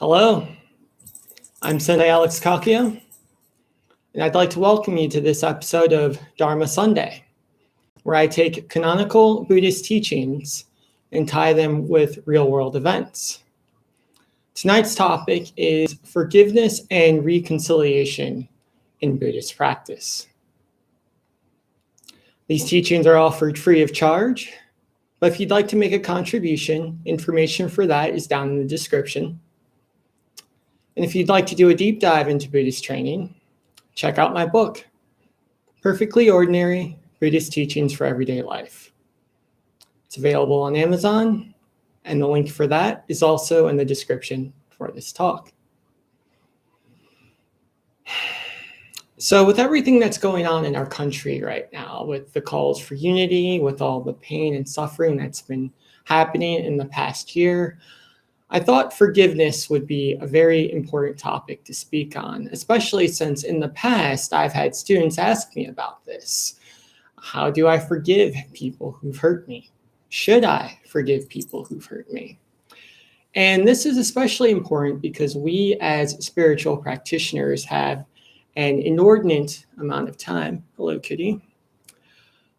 Hello, I'm Sensei Alex Kakia, and I'd like to welcome you to this episode of Dharma Sunday, where I take canonical Buddhist teachings and tie them with real-world events. Tonight's topic is forgiveness and reconciliation in Buddhist practice. These teachings are offered free of charge, but if you'd like to make a contribution, information for that is down in the description. And if you'd like to do a deep dive into Buddhist training, check out my book, Perfectly Ordinary Buddhist Teachings for Everyday Life. It's available on Amazon, and the link for that is also in the description for this talk. So with everything that's going on in our country right now, with the calls for unity, with all the pain and suffering that's been happening in the past year, I thought forgiveness would be a very important topic to speak on, especially since in the past I've had students ask me about this. How do I forgive people who've hurt me? Should I forgive people who've hurt me? And this is especially important because we as spiritual practitioners have an inordinate amount of time. Hello, Kitty.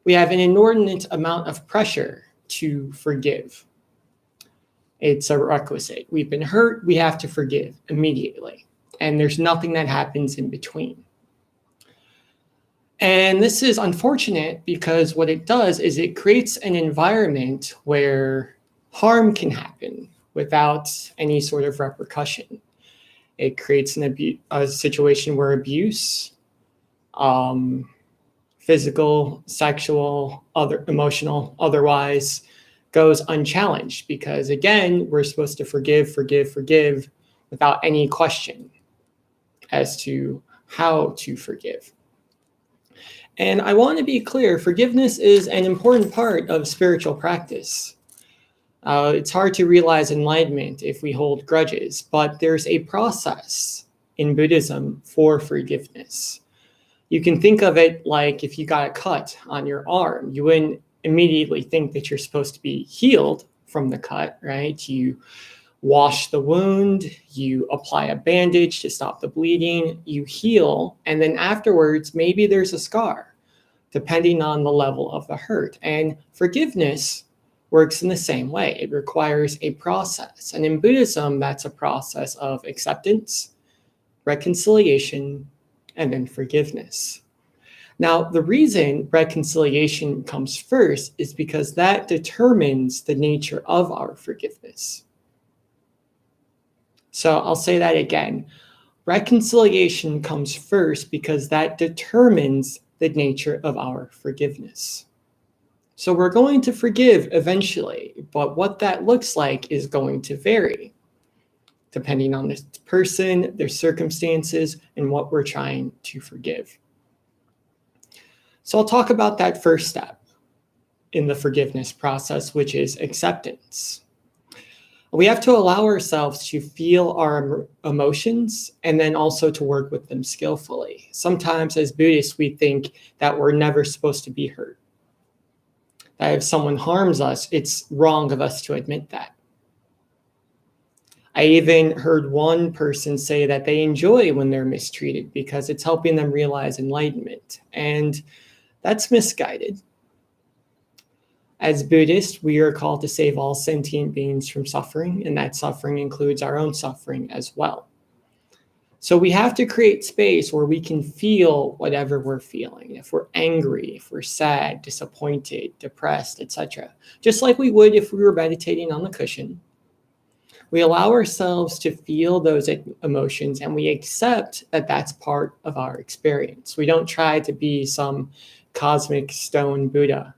We have an inordinate amount of pressure to forgive. It's a requisite. We've been hurt, we have to forgive immediately. And there's nothing that happens in between. And this is unfortunate because what it does is it creates an environment where harm can happen without any sort of repercussion. It creates a situation where abuse, physical, sexual, emotional, otherwise, goes unchallenged because, again, we're supposed to forgive without any question as to how to forgive. And I want to be clear, forgiveness is an important part of spiritual practice. It's hard to realize enlightenment if we hold grudges, but there's a process in Buddhism for forgiveness. You can think of it like if you got a cut on your arm, you wouldn't immediately think that you're supposed to be healed from the cut, right? You wash the wound, you apply a bandage to stop the bleeding, you heal, and then afterwards, maybe there's a scar, depending on the level of the hurt. And forgiveness works in the same way. It requires a process. And in Buddhism, that's a process of acceptance, reconciliation, and then forgiveness. Now, the reason reconciliation comes first is because that determines the nature of our forgiveness. So I'll say that again. Reconciliation comes first because that determines the nature of our forgiveness. So we're going to forgive eventually, but what that looks like is going to vary depending on this person, their circumstances, and what we're trying to forgive. So I'll talk about that first step in the forgiveness process, which is acceptance. We have to allow ourselves to feel our emotions and then also to work with them skillfully. Sometimes as Buddhists, we think that we're never supposed to be hurt. That if someone harms us, it's wrong of us to admit that. I even heard one person say that they enjoy when they're mistreated because it's helping them realize enlightenment. And that's misguided. As Buddhists, we are called to save all sentient beings from suffering, and that suffering includes our own suffering as well. So we have to create space where we can feel whatever we're feeling. If we're angry, if we're sad, disappointed, depressed, etc. Just like we would if we were meditating on the cushion. We allow ourselves to feel those emotions and we accept that that's part of our experience. We don't try to be some cosmic stone Buddha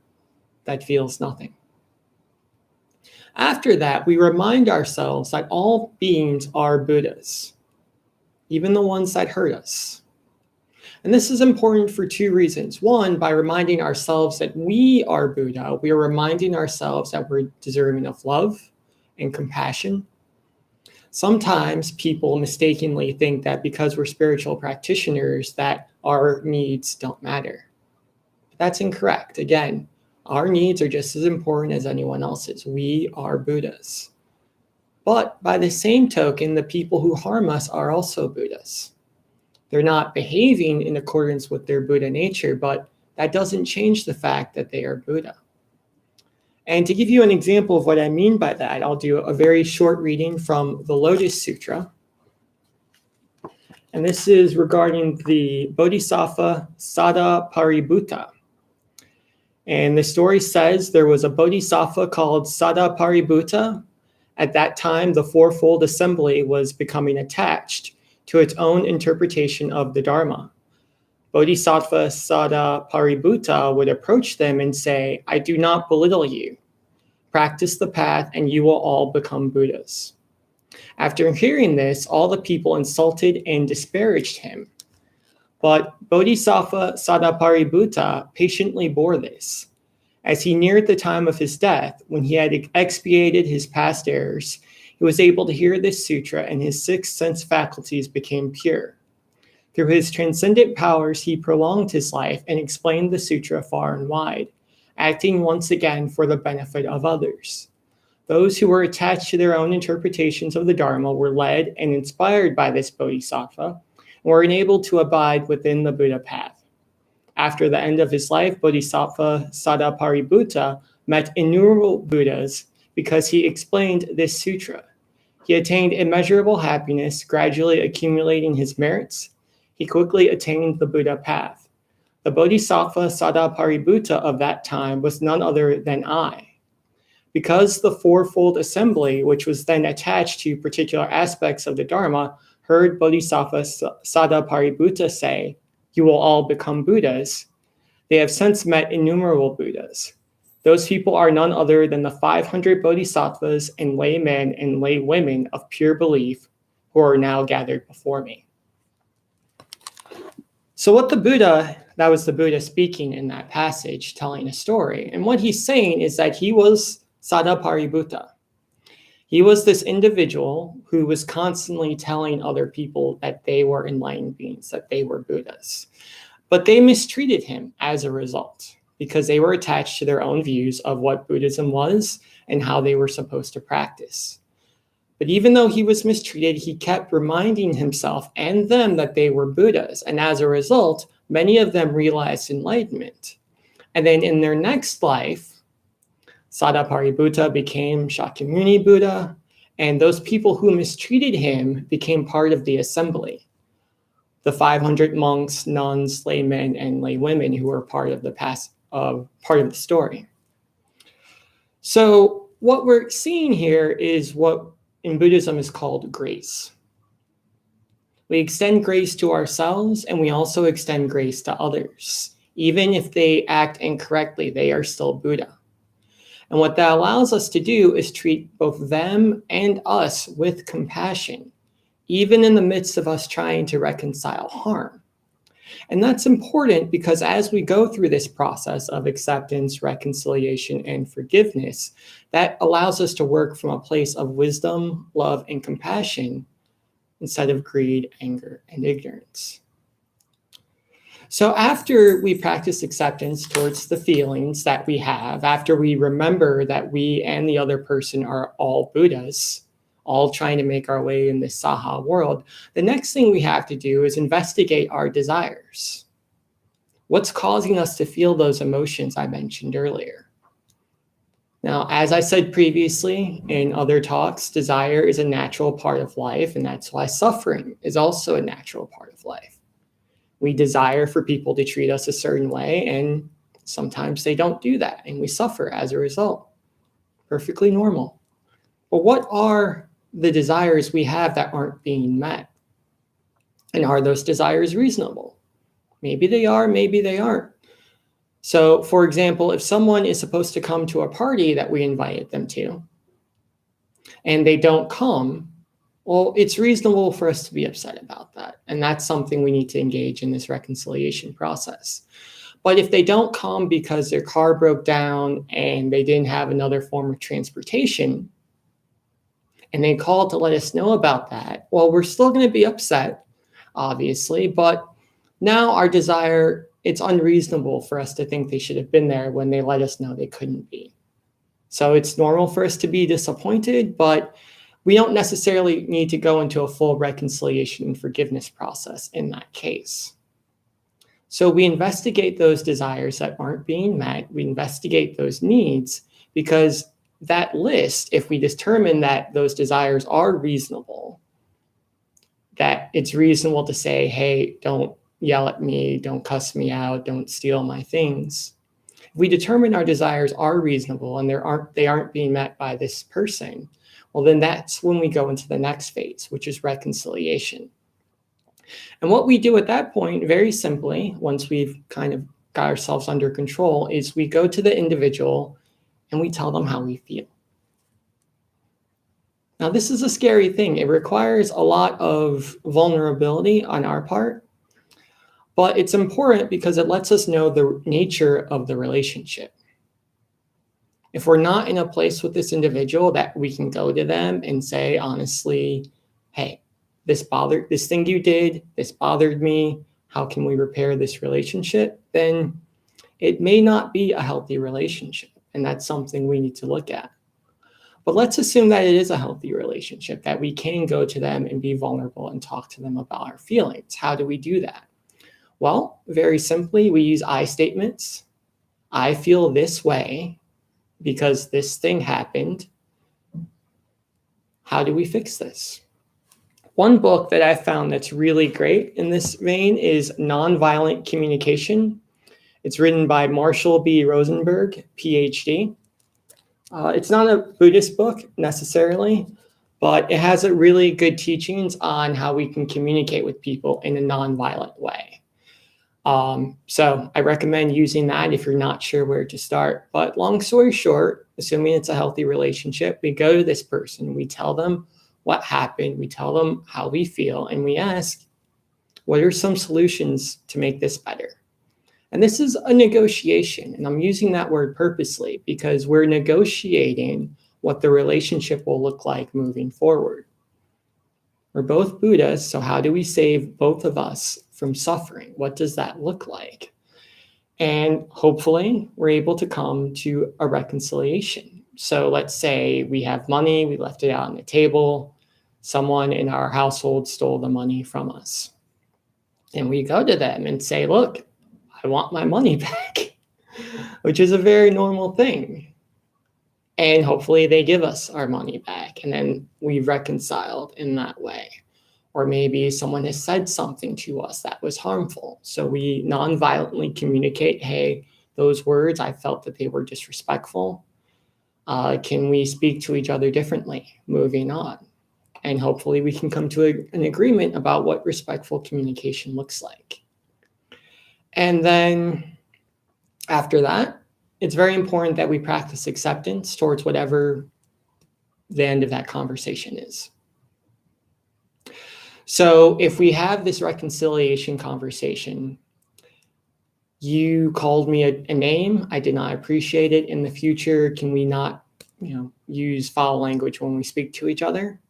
that feels nothing. After that, we remind ourselves that all beings are Buddhas, even the ones that hurt us. And this is important for two reasons. One, by reminding ourselves that we are Buddha, we are reminding ourselves that we're deserving of love and compassion. Sometimes people mistakenly think that because we're spiritual practitioners that our needs don't matter. That's incorrect. Again, our needs are just as important as anyone else's. We are Buddhas. But by the same token, the people who harm us are also Buddhas. They're not behaving in accordance with their Buddha nature, but that doesn't change the fact that they are Buddha. And to give you an example of what I mean by that, I'll do a very short reading from the Lotus Sutra. And this is regarding the Bodhisattva Sadaparibhuta. And the story says there was a Bodhisattva called Sadaparibhuta. At that time, the Fourfold Assembly was becoming attached to its own interpretation of the Dharma. Bodhisattva Sadaparibhuta would approach them and say, "I do not belittle you. Practice the path and you will all become Buddhas." After hearing this, all the people insulted and disparaged him. But Bodhisattva Sadaparibhuta patiently bore this. As he neared the time of his death, when he had expiated his past errors, he was able to hear this sutra and his six sense faculties became pure. Through his transcendent powers, he prolonged his life and explained the sutra far and wide, acting once again for the benefit of others. Those who were attached to their own interpretations of the Dharma were led and inspired by this Bodhisattva and were enabled to abide within the Buddha path. After the end of his life, Bodhisattva Sadaparibhuta met innumerable Buddhas because he explained this sutra. He attained immeasurable happiness, gradually accumulating his merits. He quickly attained the Buddha path. The Bodhisattva Sadaparibhuta of that time was none other than I. Because the Fourfold Assembly, which was then attached to particular aspects of the Dharma, heard Bodhisattva Sadaparibhuta say, "You will all become Buddhas," they have since met innumerable Buddhas. Those people are none other than the 500 Bodhisattvas and laymen and laywomen of pure belief who are now gathered before me. So what the Buddha, that was the Buddha speaking in that passage, telling a story. And what he's saying is that he was Sadaparibhuta. He was this individual who was constantly telling other people that they were enlightened beings, that they were Buddhas. But they mistreated him as a result because they were attached to their own views of what Buddhism was and how they were supposed to practice. But even though he was mistreated, he kept reminding himself and them that they were Buddhas. And as a result, many of them realized enlightenment. And then in their next life, Sadaparibhuta became Shakyamuni Buddha, and those people who mistreated him became part of the assembly. The 500 monks, nuns, laymen, and laywomen who were part of the story. So what we're seeing here is what in Buddhism is called grace. We extend grace to ourselves, and we also extend grace to others. Even if they act incorrectly, they are still Buddha. And what that allows us to do is treat both them and us with compassion, even in the midst of us trying to reconcile harm. And that's important because as we go through this process of acceptance, reconciliation, and forgiveness, that allows us to work from a place of wisdom, love, and compassion instead of greed, anger, and ignorance. So after we practice acceptance towards the feelings that we have, after we remember that we and the other person are all Buddhas, all trying to make our way in this Saha world, the next thing we have to do is investigate our desires. What's causing us to feel those emotions I mentioned earlier? Now, as I said previously in other talks, desire is a natural part of life, and that's why suffering is also a natural part of life. We desire for people to treat us a certain way, and sometimes they don't do that, and we suffer as a result. Perfectly normal. But what are the desires we have that aren't being met? And are those desires reasonable? Maybe they are, maybe they aren't. So, for example, if someone is supposed to come to a party that we invited them to, and they don't come, well, it's reasonable for us to be upset about that. And that's something we need to engage in this reconciliation process. But if they don't come because their car broke down and they didn't have another form of transportation, and they called to let us know about that, well, we're still going to be upset, obviously, but now our desire, it's unreasonable for us to think they should have been there when they let us know they couldn't be. So it's normal for us to be disappointed, but we don't necessarily need to go into a full reconciliation and forgiveness process in that case. So we investigate those desires that aren't being met. We investigate those needs, because that list, if we determine that those desires are reasonable, that it's reasonable to say, hey, don't yell at me, don't cuss me out, don't steal my things. If we determine our desires are reasonable and they aren't being met by this person, well, then that's when we go into the next phase, which is reconciliation. And what we do at that point, very simply, once we've kind of got ourselves under control, is we go to the individual and we tell them how we feel. Now, this is a scary thing. It requires a lot of vulnerability on our part, but it's important because it lets us know the nature of the relationship. If we're not in a place with this individual that we can go to them and say, honestly, hey, this thing you did, this bothered me, how can we repair this relationship? Then it may not be a healthy relationship. And that's something we need to look at. But let's assume that it is a healthy relationship, that we can go to them and be vulnerable and talk to them about our feelings. How do we do that? Well, very simply, we use I statements. I feel this way because this thing happened. How do we fix this? One book that I found that's really great in this vein is Nonviolent Communication. It's written by Marshall B. Rosenberg, PhD. It's not a Buddhist book necessarily, but it has a really good teachings on how we can communicate with people in a nonviolent way. So I recommend using that if you're not sure where to start. But long story short, assuming it's a healthy relationship, we go to this person, we tell them what happened, we tell them how we feel, and we ask, what are some solutions to make this better? And this is a negotiation, and I'm using that word purposely because we're negotiating what the relationship will look like moving forward. We're both Buddhas, so how do we save both of us from suffering? What does that look like? And hopefully we're able to come to a reconciliation. So let's say we have money, we left it out on the table, someone in our household stole the money from us. And we go to them and say, look, I want my money back, which is a very normal thing. And hopefully they give us our money back, and then we've reconciled in that way. Or maybe someone has said something to us that was harmful. So we non-violently communicate, hey, those words, I felt that they were disrespectful. Can we speak to each other differently moving on? And hopefully we can come to an agreement about what respectful communication looks like. And then after that, it's very important that we practice acceptance towards whatever the end of that conversation is. So if we have this reconciliation conversation, you called me a name, I did not appreciate it. In the future, can we not, use foul language when we speak to each other?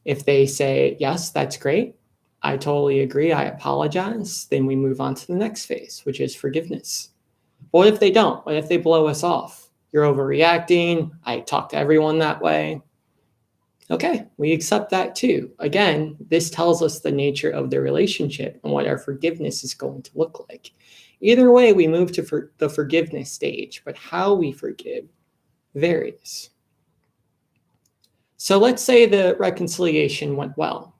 If they say, yes, that's great, I totally agree, I apologize, then we move on to the next phase, which is forgiveness. What if they don't? What if they blow us off? You're overreacting, I talk to everyone that way. Okay, we accept that too. Again, this tells us the nature of the relationship and what our forgiveness is going to look like. Either way, we move to the forgiveness stage, but how we forgive varies. So let's say the reconciliation went well.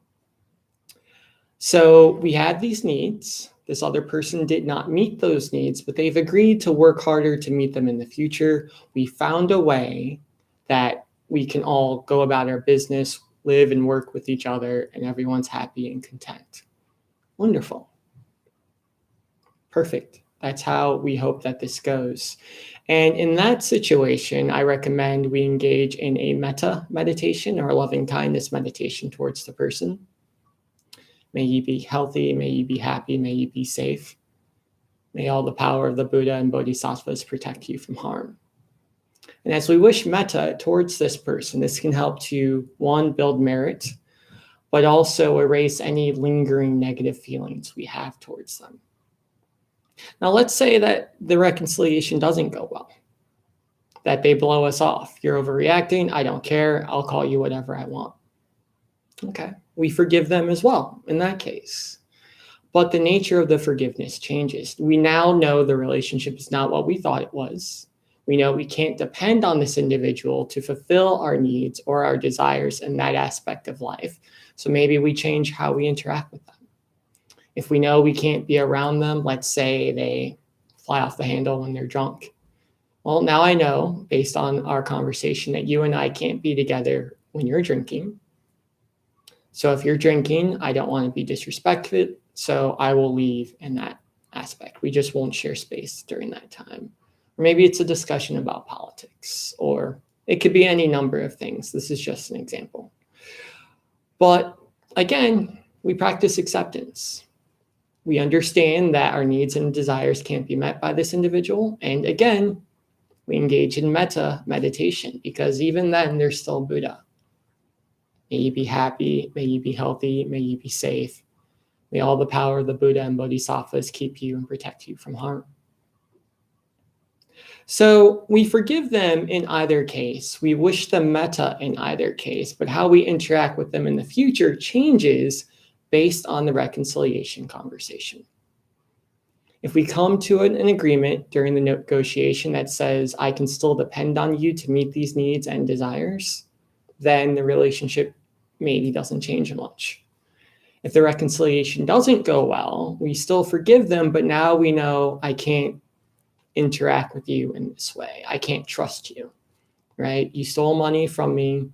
So we had these needs. This other person did not meet those needs, but they've agreed to work harder to meet them in the future. We found a way that we can all go about our business, live and work with each other, and everyone's happy and content. Wonderful. Perfect. That's how we hope that this goes. And in that situation, I recommend we engage in a metta meditation or loving kindness meditation towards the person. May you be healthy, may you be happy, may you be safe. May all the power of the Buddha and Bodhisattvas protect you from harm. And as we wish metta towards this person, this can help to, one, build merit, but also erase any lingering negative feelings we have towards them. Now, let's say that the reconciliation doesn't go well. that they blow us off. You're overreacting. I don't care. I'll call you whatever I want. Okay. We forgive them as well in that case. But the nature of the forgiveness changes. We now know the relationship is not what we thought it was. We know we can't depend on this individual to fulfill our needs or our desires in that aspect of life. So maybe we change how we interact with them. If we know we can't be around them, let's say they fly off the handle when they're drunk. Well, now I know, based on our conversation, that you and I can't be together when you're drinking. So if you're drinking, I don't want to be disrespectful, so I will leave in that aspect. We just won't share space during that time. Or maybe it's a discussion about politics, or it could be any number of things. This is just an example. But again, we practice acceptance. We understand that our needs and desires can't be met by this individual. And again, we engage in metta meditation, because even then, there's still Buddha. May you be happy, may you be healthy, may you be safe. May all the power of the Buddha and Bodhisattvas keep you and protect you from harm. So we forgive them in either case. We wish them metta in either case, but how we interact with them in the future changes based on the reconciliation conversation. If we come to an agreement during the negotiation that says, I can still depend on you to meet these needs and desires, then the relationship maybe doesn't change much. If the reconciliation doesn't go well, we still forgive them, but now we know I can't interact with you in this way. I can't trust you, right? You stole money from me.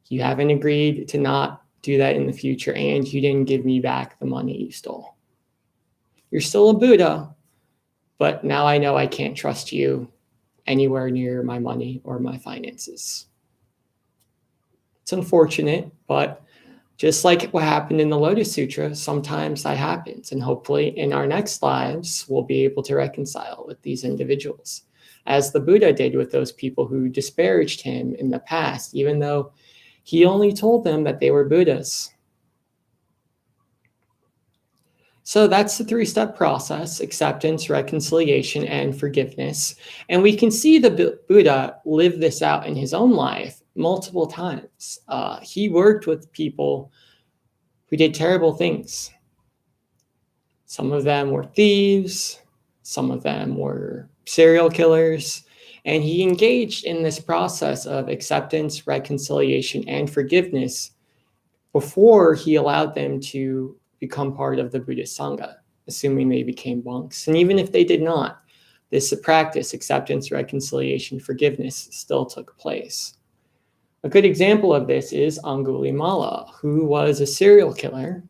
You haven't agreed to not do that in the future, and you didn't give me back the money you stole. You're still a Buddha, but now I know I can't trust you anywhere near my money or my finances. It's unfortunate, but just like what happened in the Lotus Sutra, sometimes that happens. And hopefully in our next lives, we'll be able to reconcile with these individuals, as the Buddha did with those people who disparaged him in the past, even though he only told them that they were Buddhas. So that's the three-step process: acceptance, reconciliation, and forgiveness. And we can see the Buddha live this out in his own life multiple times. He worked with people who did terrible things. Some of them were thieves, some of them were serial killers, and he engaged in this process of acceptance, reconciliation, and forgiveness before he allowed them to become part of the Buddhist Sangha, assuming they became monks. And even if they did not, this practice, acceptance, reconciliation, forgiveness, still took place. A good example of this is Angulimala, who was a serial killer.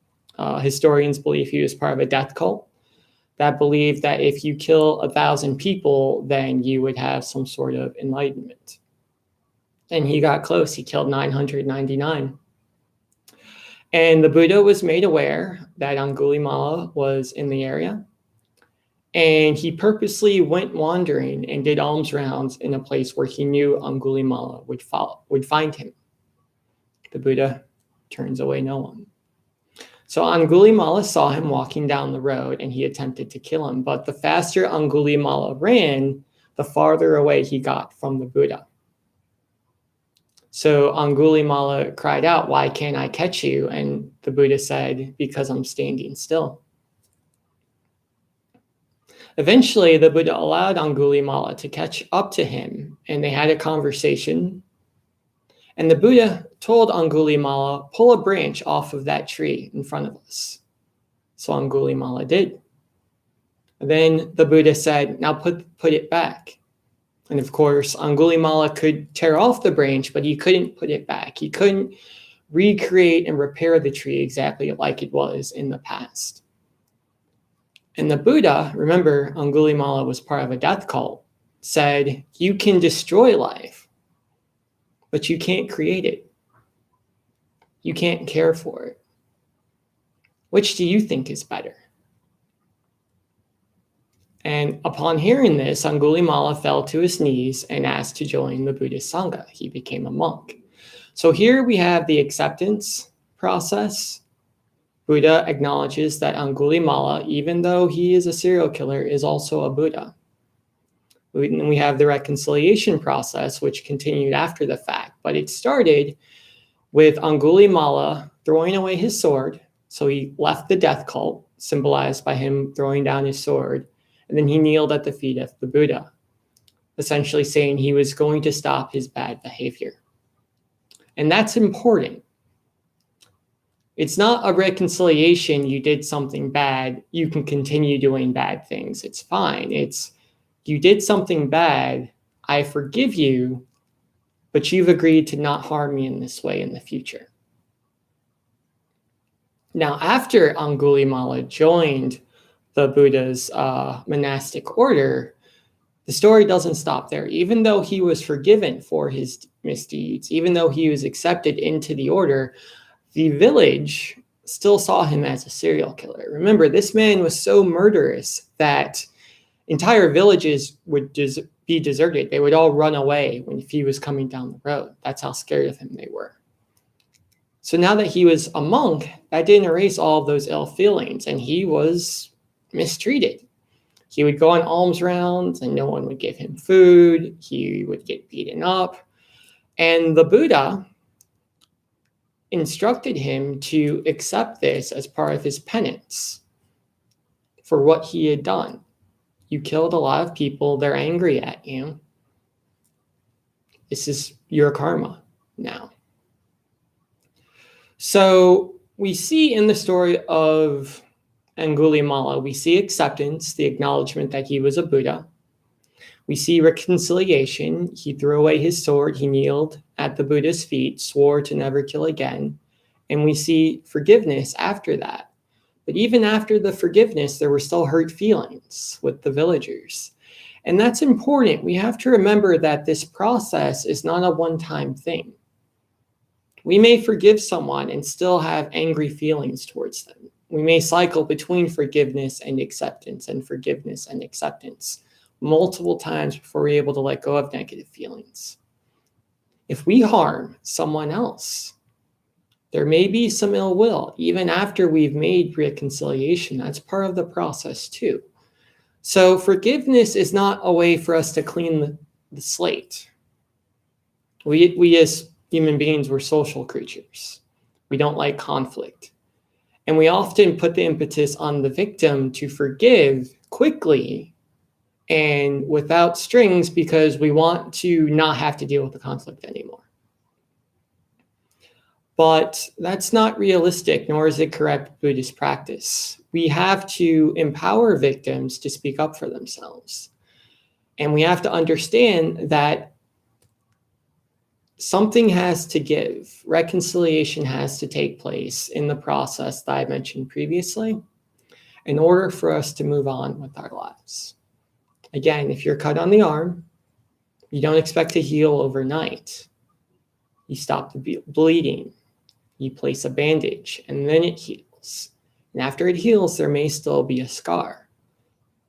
Historians believe he was part of a death cult that believed that if you kill 1,000 people, then you would have some sort of enlightenment. And he got close. He killed 999. And the Buddha was made aware that Angulimala was in the area. And he purposely went wandering and did alms rounds in a place where he knew Angulimala would find him. The Buddha turns away no one. So Angulimala saw him walking down the road, and he attempted to kill him. But the faster Angulimala ran, the farther away he got from the Buddha. So Angulimala cried out, "Why can't I catch you?" And the Buddha said, "Because I'm standing still." Eventually, the Buddha allowed Angulimala to catch up to him, and they had a conversation. And the Buddha told Angulimala, "Pull a branch off of that tree in front of us." So Angulimala did. And then the Buddha said, "Now put it back." And of course, Angulimala could tear off the branch, but he couldn't put it back. He couldn't recreate and repair the tree exactly like it was in the past. And the Buddha, remember, Angulimala was part of a death cult, said, "You can destroy life, but you can't create it. You can't care for it. Which do you think is better?" And upon hearing this, Angulimala fell to his knees and asked to join the Buddhist Sangha. He became a monk. So here we have the acceptance process. Buddha acknowledges that Angulimala, even though he is a serial killer, is also a Buddha. We have the reconciliation process, which continued after the fact, but it started with Angulimala throwing away his sword. So he left the death cult, symbolized by him throwing down his sword, and then he kneeled at the feet of the Buddha, essentially saying he was going to stop his bad behavior. And that's important. It's not a reconciliation, you did something bad, you can continue doing bad things. It's fine. It's, you did something bad, I forgive you, but you've agreed to not harm me in this way in the future. Now, after Angulimala joined the Buddha's monastic order, the story doesn't stop there. Even though he was forgiven for his misdeeds, even though he was accepted into the order, the village still saw him as a serial killer. Remember, this man was so murderous that entire villages would be deserted. They would all run away when he was coming down the road. That's how scared of him they were. So now that he was a monk, that didn't erase all of those ill feelings, and he was mistreated. He would go on alms rounds and no one would give him food. He would get beaten up. And the Buddha instructed him to accept this as part of his penance for what he had done. You killed a lot of people. They're angry at you. This is your karma now. So we see in the story of Angulimala, we see acceptance, the acknowledgement that he was a Buddha. We see reconciliation. He threw away his sword. He kneeled at the Buddha's feet, swore to never kill again. And we see forgiveness after that. But even after the forgiveness, there were still hurt feelings with the villagers. And that's important. We have to remember that this process is not a one-time thing. We may forgive someone and still have angry feelings towards them. We may cycle between forgiveness and acceptance and forgiveness and acceptance multiple times before we're able to let go of negative feelings. If we harm someone else, there may be some ill will, even after we've made reconciliation. That's part of the process too. So forgiveness is not a way for us to clean the slate. We as human beings, we're social creatures. We don't like conflict. And we often put the impetus on the victim to forgive quickly and without strings because we want to not have to deal with the conflict anymore. But that's not realistic, nor is it correct Buddhist practice. We have to empower victims to speak up for themselves. And we have to understand that something has to give. Reconciliation has to take place in the process that I mentioned previously in order for us to move on with our lives. Again, if you're cut on the arm, you don't expect to heal overnight. You stop the bleeding. You place a bandage, and then it heals. And after it heals, there may still be a scar.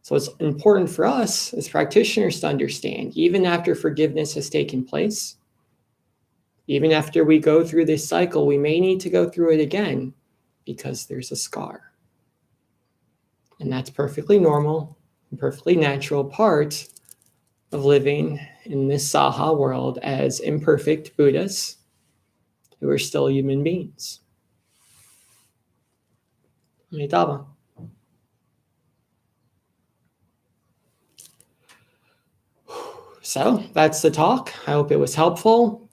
So it's important for us as practitioners to understand, even after forgiveness has taken place, even after we go through this cycle, we may need to go through it again because there's a scar. And that's perfectly normal and perfectly natural part of living in this Saha world as imperfect Buddhas who are still human beings. Amitabha. So that's the talk. I hope it was helpful.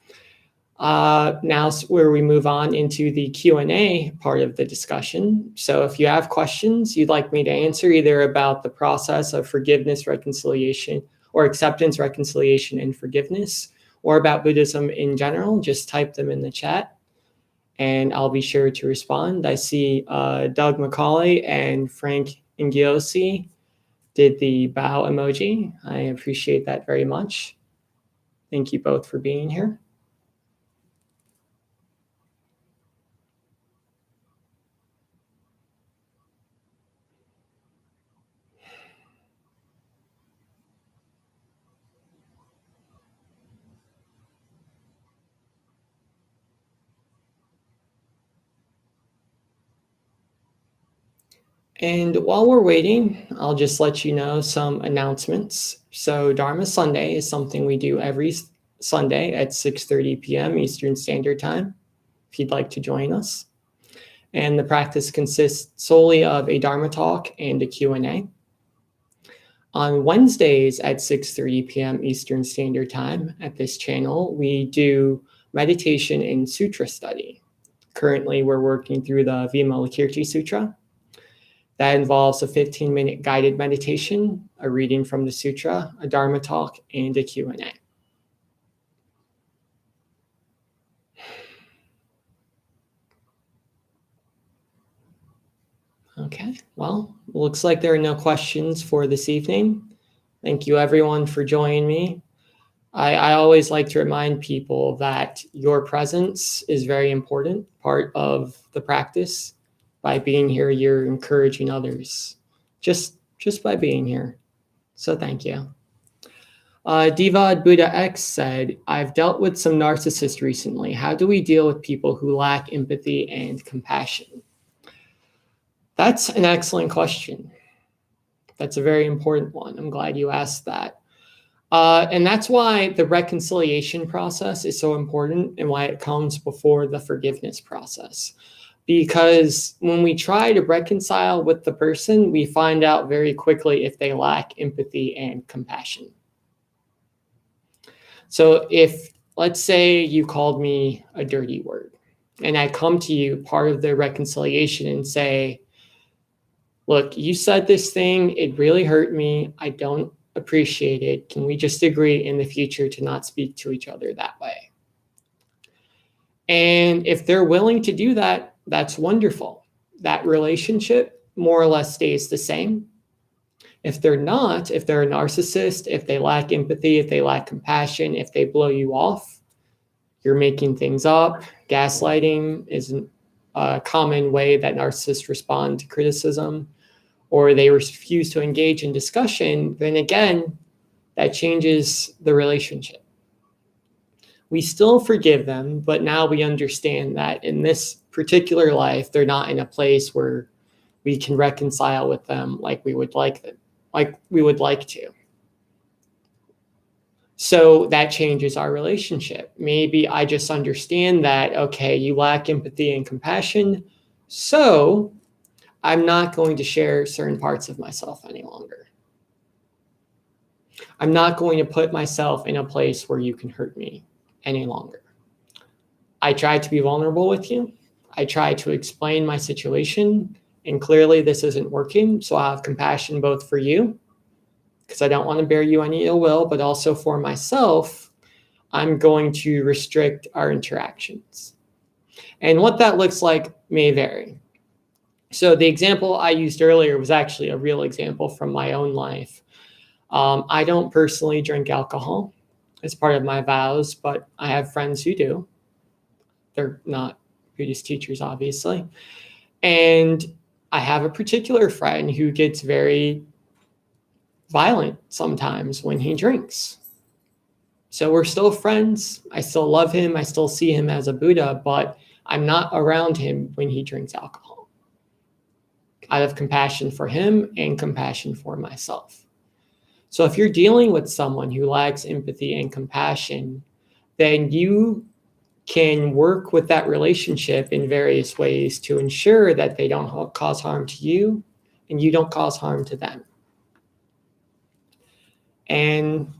Now where we move on into the Q&A part of the discussion. So if you have questions you'd like me to answer either about the process of forgiveness, reconciliation, or acceptance, reconciliation, and forgiveness, or about Buddhism in general, just type them in the chat and I'll be sure to respond. I see Doug McCauley and Frank Ingiosi did the bow emoji. I appreciate that very much. Thank you both for being here. And while we're waiting, I'll just let you know some announcements. So Dharma Sunday is something we do every Sunday at 6:30 p.m. Eastern Standard Time, if you'd like to join us. And the practice consists solely of a Dharma talk and a Q&A. On Wednesdays at 6:30 p.m. Eastern Standard Time at this channel, we do meditation and sutra study. Currently, we're working through the Vimalakirti Sutra. That involves a 15-minute guided meditation, a reading from the sutra, a Dharma talk, and a Q&A. Okay, well, looks like there are no questions for this evening. Thank you everyone for joining me. I always like to remind people that your presence is very important part of the practice. By being here, you're encouraging others just by being here. So thank you. Divad Buddha X said, I've dealt with some narcissists recently. How do we deal with people who lack empathy and compassion? That's an excellent question. That's a very important one. I'm glad you asked that. And that's why the reconciliation process is so important and why it comes before the forgiveness process. Because when we try to reconcile with the person, we find out very quickly if they lack empathy and compassion. So if, let's say you called me a dirty word, and I come to you part of the reconciliation and say, look, you said this thing, it really hurt me, I don't appreciate it. Can we just agree in the future to not speak to each other that way? And if they're willing to do that, that's wonderful. That relationship more or less stays the same. If they're not, if they're a narcissist, if they lack empathy, if they lack compassion, if they blow you off, you're making things up. Gaslighting is a common way that narcissists respond to criticism, or they refuse to engage in discussion, then again, that changes the relationship. We still forgive them, but now we understand that in this particular life, they're not in a place where we can reconcile with them like we would like to. So that changes our relationship. Maybe I just understand that, okay, you lack empathy and compassion, so I'm not going to share certain parts of myself any longer. I'm not going to put myself in a place where you can hurt me any longer. I tried to be vulnerable with you. I tried to explain my situation, and clearly this isn't working. So I have compassion both for you, because I don't want to bear you any ill will, but also for myself, I'm going to restrict our interactions. And what that looks like may vary. So the example I used earlier was actually a real example from my own life. I don't personally drink alcohol as part of my vows, but I have friends who do. They're not Buddhist teachers, obviously. And I have a particular friend who gets very violent sometimes when he drinks. So we're still friends. I still love him. I still see him as a Buddha, but I'm not around him when he drinks alcohol. I have compassion for him and compassion for myself. So if you're dealing with someone who lacks empathy and compassion, then you can work with that relationship in various ways to ensure that they don't cause harm to you and you don't cause harm to them. And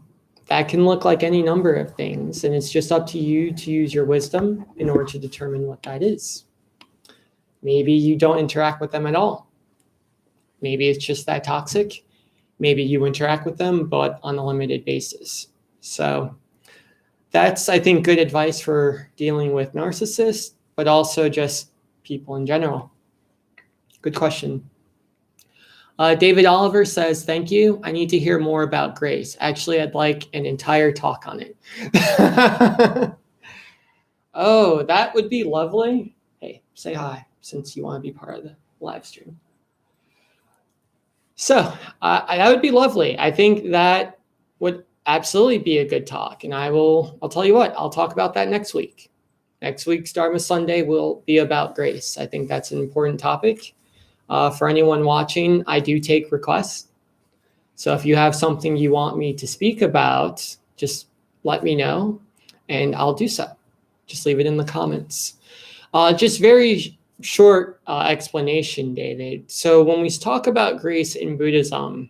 that can look like any number of things. And it's just up to you to use your wisdom in order to determine what that is. Maybe you don't interact with them at all. Maybe it's just that toxic. Maybe you interact with them, but on a limited basis. So that's, I think, good advice for dealing with narcissists, but also just people in general. Good question. David Oliver says, thank you. I need to hear more about grace. Actually, I'd like an entire talk on it. Oh, that would be lovely. Hey, say hi since you want to be part of the live stream. So that would be lovely. I think that would absolutely be a good talk. And I'll tell you what, I'll talk about that next week. Next week's Dharma Sunday will be about grace. I think that's an important topic. For anyone watching, I do take requests. So if you have something you want me to speak about, just let me know and I'll do so. Just leave it in the comments. Just very short explanation, David. So when we talk about grace in Buddhism,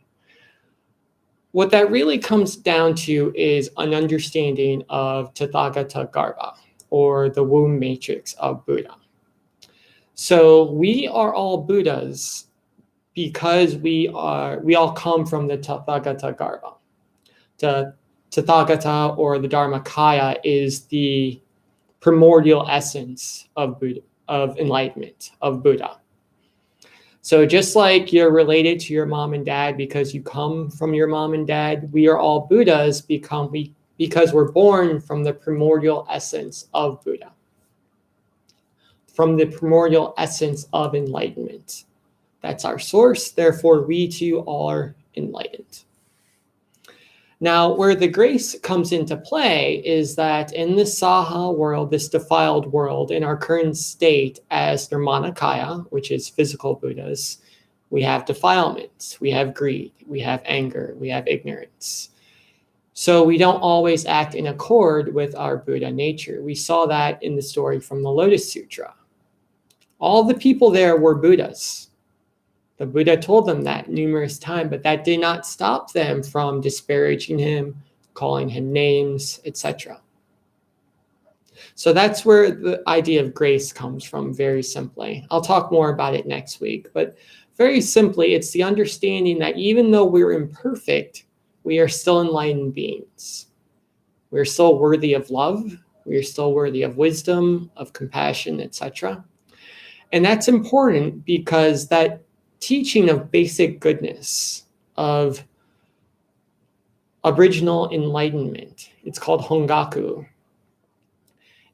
what that really comes down to is an understanding of Tathagata Garbha, or the womb matrix of Buddha. So we are all Buddhas because we all come from the Tathagata Garbha. The Tathagata, or the Dharmakaya, is the primordial essence of Buddha, of enlightenment, of Buddha. So just like you're related to your mom and dad because you come from your mom and dad, we are all Buddhas because we're born from the primordial essence of Buddha, from the primordial essence of enlightenment. That's our source. Therefore, we too are enlightened. Now, where the grace comes into play is that in the Saha world, this defiled world, in our current state as Nirmanakaya, which is physical Buddhas, we have defilements, we have greed, we have anger, we have ignorance. So we don't always act in accord with our Buddha nature. We saw that in the story from the Lotus Sutra. All the people there were Buddhas. The Buddha told them that numerous times, but that did not stop them from disparaging him, calling him names, etc. So that's where the idea of grace comes from, very simply. I'll talk more about it next week, but very simply, it's the understanding that even though we're imperfect, we are still enlightened beings. We're still worthy of love. We are still worthy of wisdom, of compassion, etc. And that's important because that teaching of basic goodness, of original enlightenment, it's called Hongaku,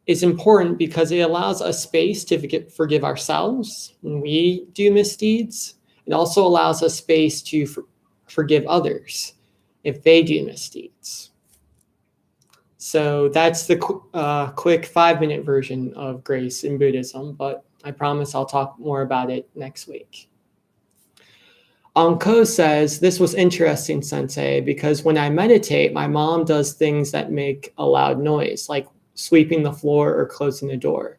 is important because it allows us space to forgive ourselves when we do misdeeds. It also allows us space to forgive others if they do misdeeds. So that's the quick 5-minute version of grace in Buddhism, but I promise I'll talk more about it next week. Anko says, this was interesting, Sensei, because when I meditate, my mom does things that make a loud noise, like sweeping the floor or closing the door.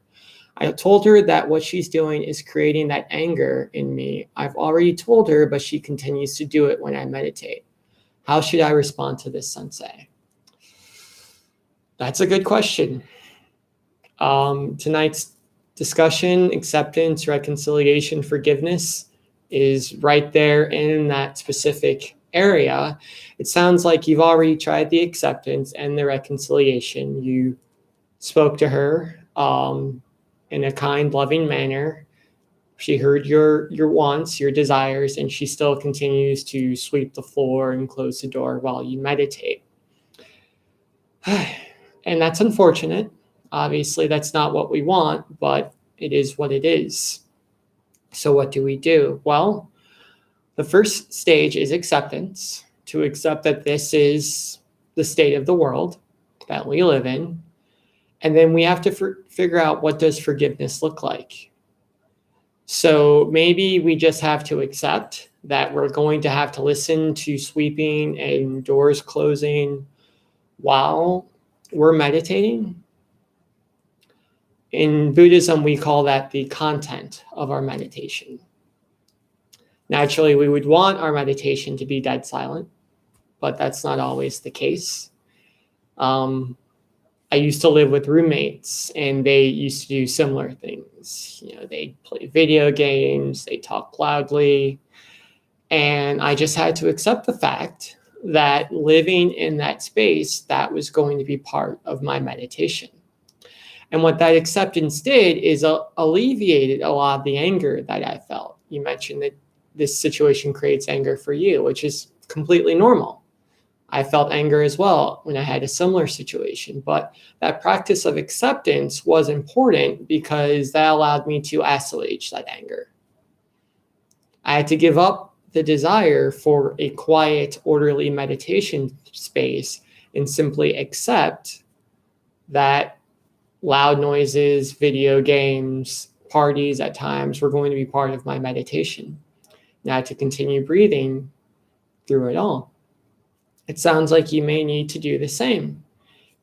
I told her that what she's doing is creating that anger in me. I've already told her, but she continues to do it when I meditate. How should I respond to this, Sensei? That's a good question. Tonight's discussion, acceptance, reconciliation, forgiveness, is right there in that specific area. It sounds like you've already tried the acceptance and the reconciliation. You spoke to her in a kind, loving manner. She heard your wants, your desires, and she still continues to sweep the floor and close the door while you meditate. And that's unfortunate. Obviously, that's not what we want, but it is what it is. So what do we do? Well, the first stage is acceptance, to accept that this is the state of the world that we live in. And then we have to figure out, what does forgiveness look like? So maybe we just have to accept that we're going to have to listen to sweeping and doors closing while we're meditating. In Buddhism, we call that the content of our meditation. Naturally, we would want our meditation to be dead silent, but that's not always the case. I used to live with roommates, and they used to do similar things. You know, they'd play video games, they talk loudly, and I just had to accept the fact that living in that space, that was going to be part of my meditation. And what that acceptance did is alleviated a lot of the anger that I felt. You mentioned that this situation creates anger for you, which is completely normal. I felt anger as well when I had a similar situation, but that practice of acceptance was important because that allowed me to assuage that anger. I had to give up the desire for a quiet, orderly meditation space and simply accept that loud noises, video games, parties at times were going to be part of my meditation. Now to continue breathing through it all. It sounds like you may need to do the same.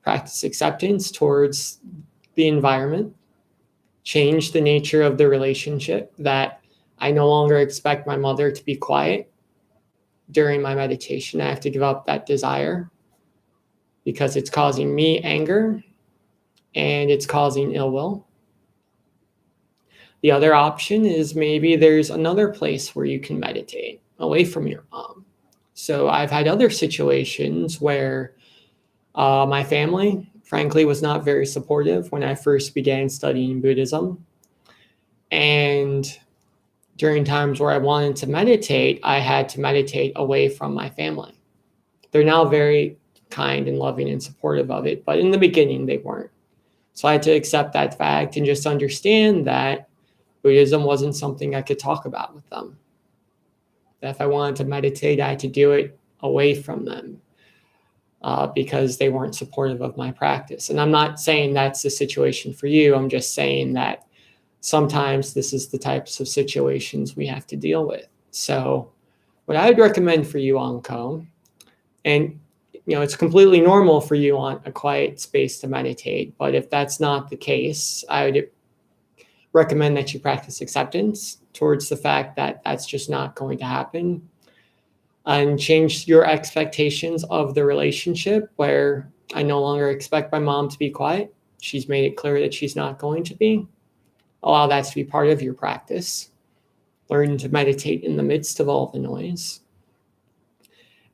Practice acceptance towards the environment. Change the nature of the relationship, that I no longer expect my mother to be quiet during my meditation. I have to give up that desire because it's causing me anger and it's causing ill will. The other option is maybe there's another place where you can meditate away from your mom. So I've had other situations where my family, frankly, was not very supportive when I first began studying Buddhism. And during times where I wanted to meditate, I had to meditate away from my family. They're now very kind and loving and supportive of it, but in the beginning they weren't. So I had to accept that fact and just understand that Buddhism wasn't something I could talk about with them. That if I wanted to meditate, I had to do it away from them because they weren't supportive of my practice. And I'm not saying that's the situation for you. I'm just saying that sometimes this is the types of situations we have to deal with. So what I would recommend for you, Anko, and it's completely normal for you on a quiet space to meditate, but if that's not the case, I would recommend that you practice acceptance towards the fact that that's just not going to happen, and change your expectations of the relationship, where I no longer expect my mom to be quiet. She's made it clear that she's not going to be. Allow that to be part of your practice. Learn to meditate in the midst of all the noise.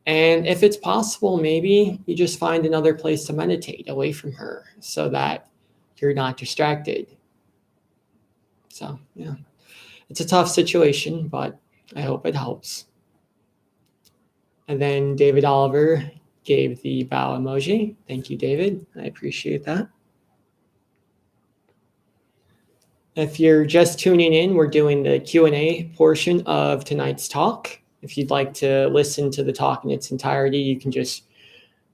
And if it's possible, maybe you just find another place to meditate away from her so that you're not distracted. So, yeah, it's a tough situation, but I hope it helps. And then David Oliver gave the bow emoji. Thank you, David. I appreciate that. If you're just tuning in, we're doing the Q&A portion of tonight's talk. If you'd like to listen to the talk in its entirety, you can just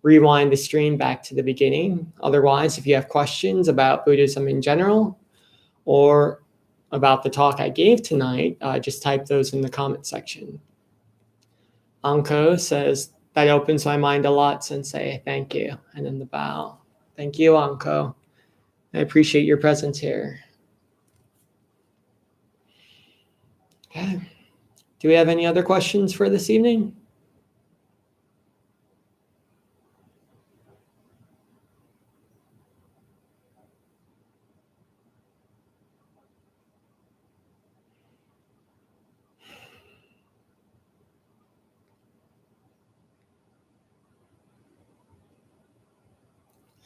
rewind the stream back to the beginning. Otherwise, if you have questions about Buddhism in general or about the talk I gave tonight, just type those in the comment section. Anko says, that opens my mind a lot, Sensei. Thank you. And then the bow. Thank you, Anko. I appreciate your presence here. Okay. Do we have any other questions for this evening?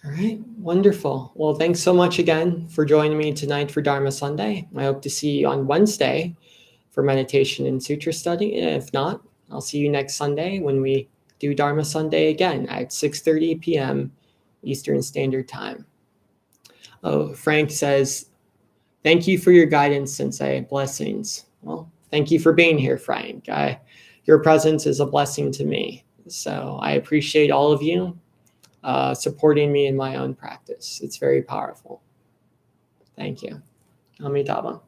All right, wonderful. Well, thanks so much again for joining me tonight for Dharma Sunday. I hope to see you on Wednesday for meditation and sutra study. And if not, I'll see you next Sunday when we do Dharma Sunday again at 6:30 p.m. Eastern Standard Time. Oh, Frank says, thank you for your guidance, Sensei. Blessings. Well, thank you for being here, Frank. Your presence is a blessing to me. So I appreciate all of you supporting me in my own practice. It's very powerful. Thank you. Amitabha.